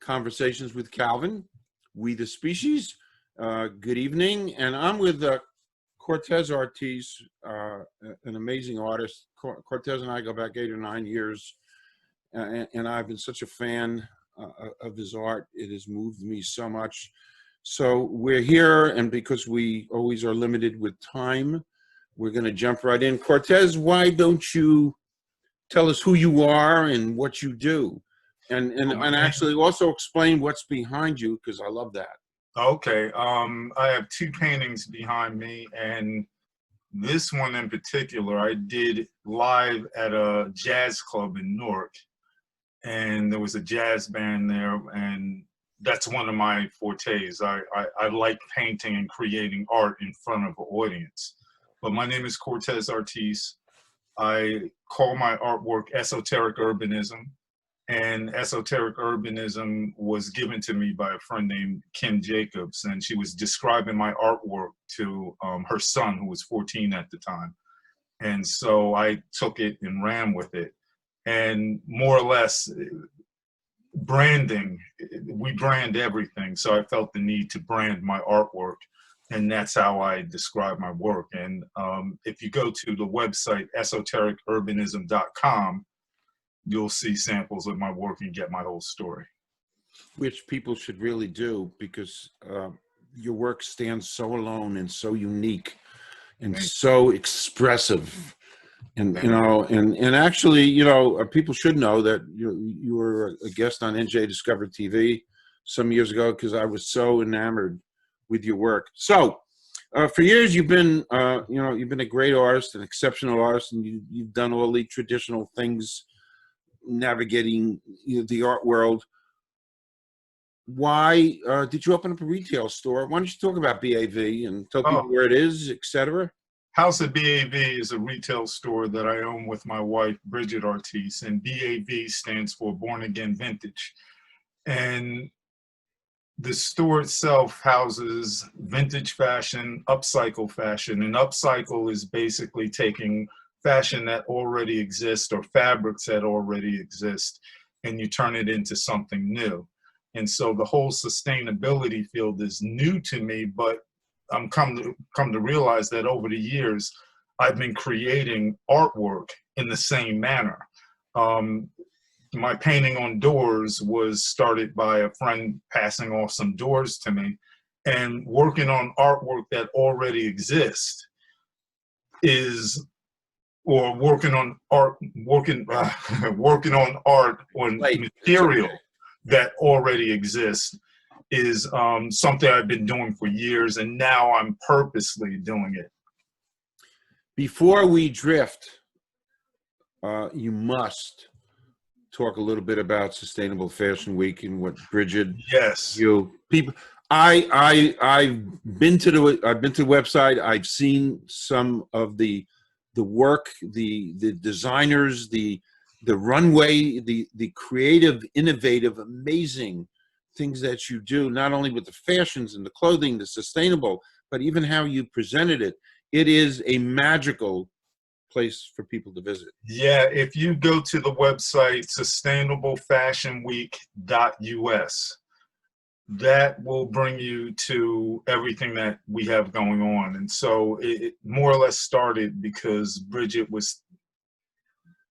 Conversations with Calvin, We the Species. Good evening, and I'm with KORTEZ ARTISE, an amazing artist. KORTEZ and I go back 8 or 9 years, and I've been such a fan of his art. It has moved me so much. So we're here, and because we always are limited with time, we're going to jump right in. KORTEZ, why don't you tell us who you are and what you do? And actually also explain what's behind you, because I love that. Okay. I have 2 paintings behind me, and this one in particular I did live at a jazz club in Newark, and there was a jazz band there, and that's one of my fortes. I like painting and creating art in front of an audience. But my name is KORTEZ ARTISE. I call my artwork Esoteric Urbanism. And Esoteric Urbanism was given to me by a friend named Kim Jacobs, and she was describing my artwork to her son, who was 14 at the time. And so I took it and ran with it. And more or less, branding, we brand everything. So I felt the need to brand my artwork, and that's how I describe my work. And if you go to the website, esotericurbanism.com, you'll see samples of my work and get my whole story. Which people should really do, because your work stands so alone and so unique and so expressive. And, you know, and actually, you know, people should know that you were a guest on NJ Discover TV some years ago, because I was so enamored with your work. So for years, you've been, you've been a great artist, an exceptional artist, and you've done all the traditional things navigating the art world. Why did you open up a retail store? Why don't you talk about BAV and tell people where it is, etc.? House of BAV is a retail store that I own with my wife, Bridget ARTISE, and BAV stands for Born Again Vintage. And the store itself houses vintage fashion, upcycle fashion, and upcycle is basically taking fashion that already exists or fabrics that already exist, and you turn it into something new. And so the whole sustainability field is new to me, but I'm come to realize that over the years, I've been creating artwork in the same manner. My painting on doors was started by a friend passing off some doors to me, and working on artwork that already exists or working on art on material that already exists is something I've been doing for years, and now I'm purposely doing it. Before we drift, you must talk a little bit about Sustainable Fashion Week and what Bridget. Yes. I've been to the website. I've seen some of the work, the designers, the runway, the creative, innovative, amazing things that you do, not only with the fashions and the clothing, the sustainable, but even how you presented it. It is a magical place for people to visit. Yeah, if you go to the website sustainablefashionweek.us, that will bring you to everything that we have going on. And so it more or less started because Bridget was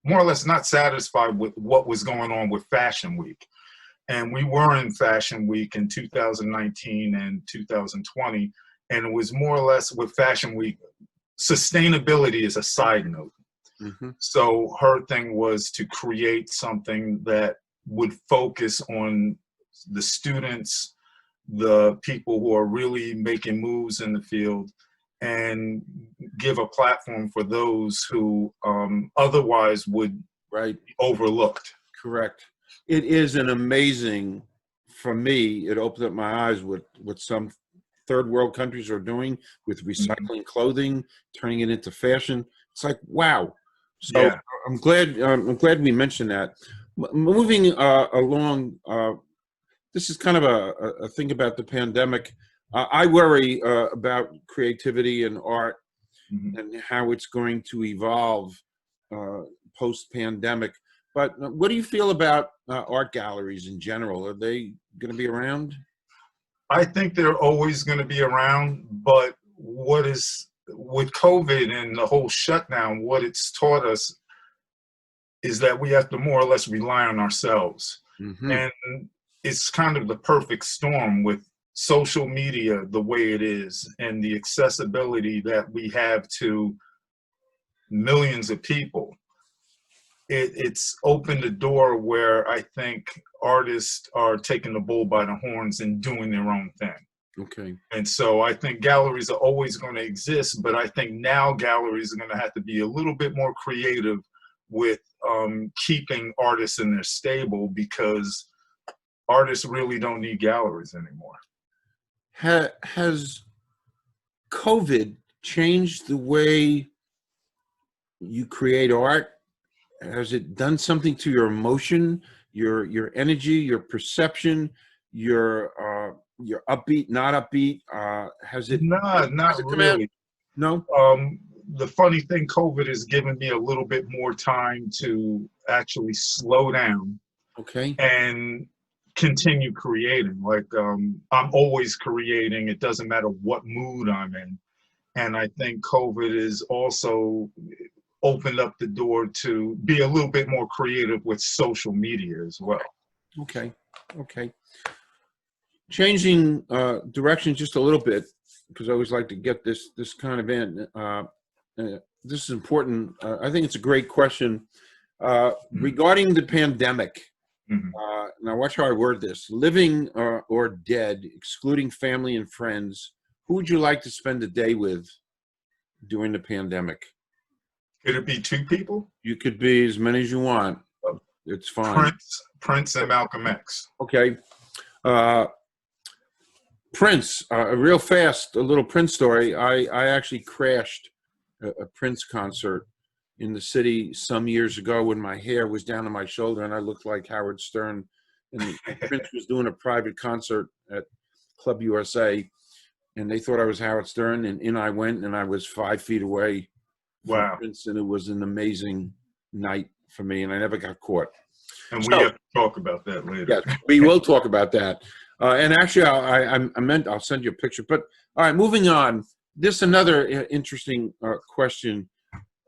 more or less not satisfied with what was going on with Fashion Week. And we were in Fashion Week in 2019 and 2020, and it was more or less with Fashion Week, sustainability is a side note. So her thing was to create something that would focus on the students, the people who are really making moves in the field, and give a platform for those who otherwise would be overlooked. Correct. It is an amazing, for me, it opened up my eyes with what some third world countries are doing with recycling clothing, turning it into fashion. It's like, wow. So yeah. I'm glad we mentioned that. Moving along, this is kind of a thing about the pandemic. I worry about creativity and art and how it's going to evolve post-pandemic. But what do you feel about art galleries in general? Are they going to be around? I think they're always going to be around, but what is with COVID and the whole shutdown, what it's taught us is that we have to more or less rely on ourselves. Mm-hmm. And it's kind of the perfect storm with social media the way it is and the accessibility that we have to millions of people. It's opened a door where I think artists are taking the bull by the horns and doing their own thing. Okay. And so I think galleries are always going to exist, but I think now galleries are going to have to be a little bit more creative with keeping artists in their stable, because artists really don't need galleries anymore. Has COVID changed the way you create art? Has it done something to your emotion, your energy, your perception, your upbeat, not upbeat? Has it? Nah, not really. No. The funny thing, COVID has given me a little bit more time to actually slow down Okay. and continue creating. Like I'm always creating. It doesn't matter what mood I'm in. And I think COVID is also opened up the door to be a little bit more creative with social media as well. Okay. Okay. Changing direction just a little bit, because I always like to get this kind of in. This is important. I think it's a great question regarding the pandemic. Mm-hmm. Now, watch how I word this: living or dead, excluding family and friends. Who would you like to spend a day with during the pandemic? Could it be two people? You could be as many as you want. It's fine. Prince and Malcolm X. Okay. Prince, real fast, a little Prince story. I actually crashed a Prince concert in the city some years ago when my hair was down to my shoulder and I looked like Howard Stern. And Prince was doing a private concert at Club USA, and they thought I was Howard Stern, and in I went, and I was 5 feet away from Wow. Prince, and it was an amazing night for me, and I never got caught. And we have to talk about that later. Yes, we will talk about that. And actually, I'll send you a picture. But all right, moving on. This another interesting question.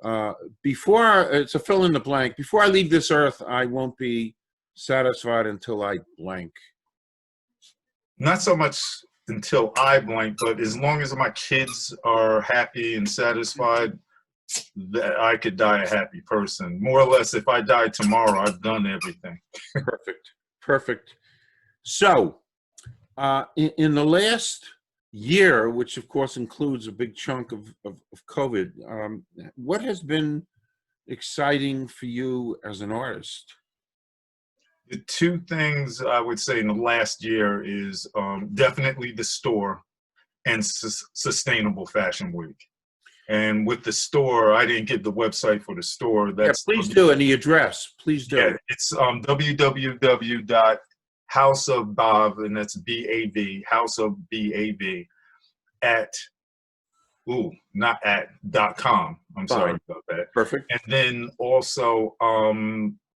It's a fill in the blank. Before I leave this earth, I won't be satisfied until I blank. Not so much until I blank, but as long as my kids are happy and satisfied, that I could die a happy person. More or less, if I die tomorrow, I've done everything. Perfect. Perfect. So, in the last year, which of course includes a big chunk of COVID, what has been exciting for you as an artist? The two things I would say in the last year is definitely the store and Sustainable Fashion Week. And with the store, I didn't get the website for the store. That's please do, and the address, please do. Yeah, it's www.houseofbav, and that's BAV, House of BAV, .com. I'm sorry about that. Perfect. And then also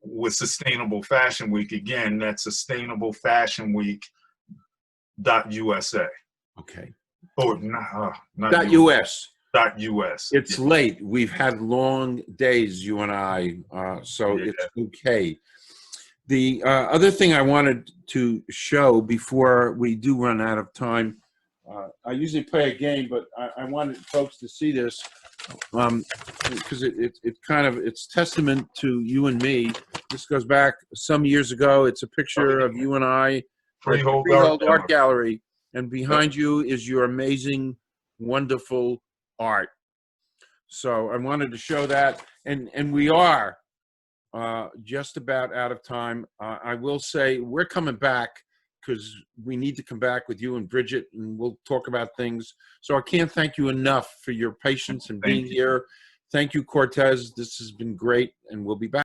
with Sustainable Fashion Week, again, that's sustainablefashionweek.usa. Okay. Or not .us. .us. It's late. We've had long days, you and I, so it's okay. The other thing I wanted to show before we do run out of time, I usually play a game, but I wanted folks to see this because it's testament to you and me. This goes back some years ago. It's a picture of you and I at Freehold Art Gallery, and behind you is your amazing, wonderful art. So I wanted to show that, and we are just about out of time. I will say we're coming back because we need to come back with you and Bridget, and we'll talk about things. So I can't thank you enough for your patience and being here. Thank you, KORTEZ. This has been great, and we'll be back.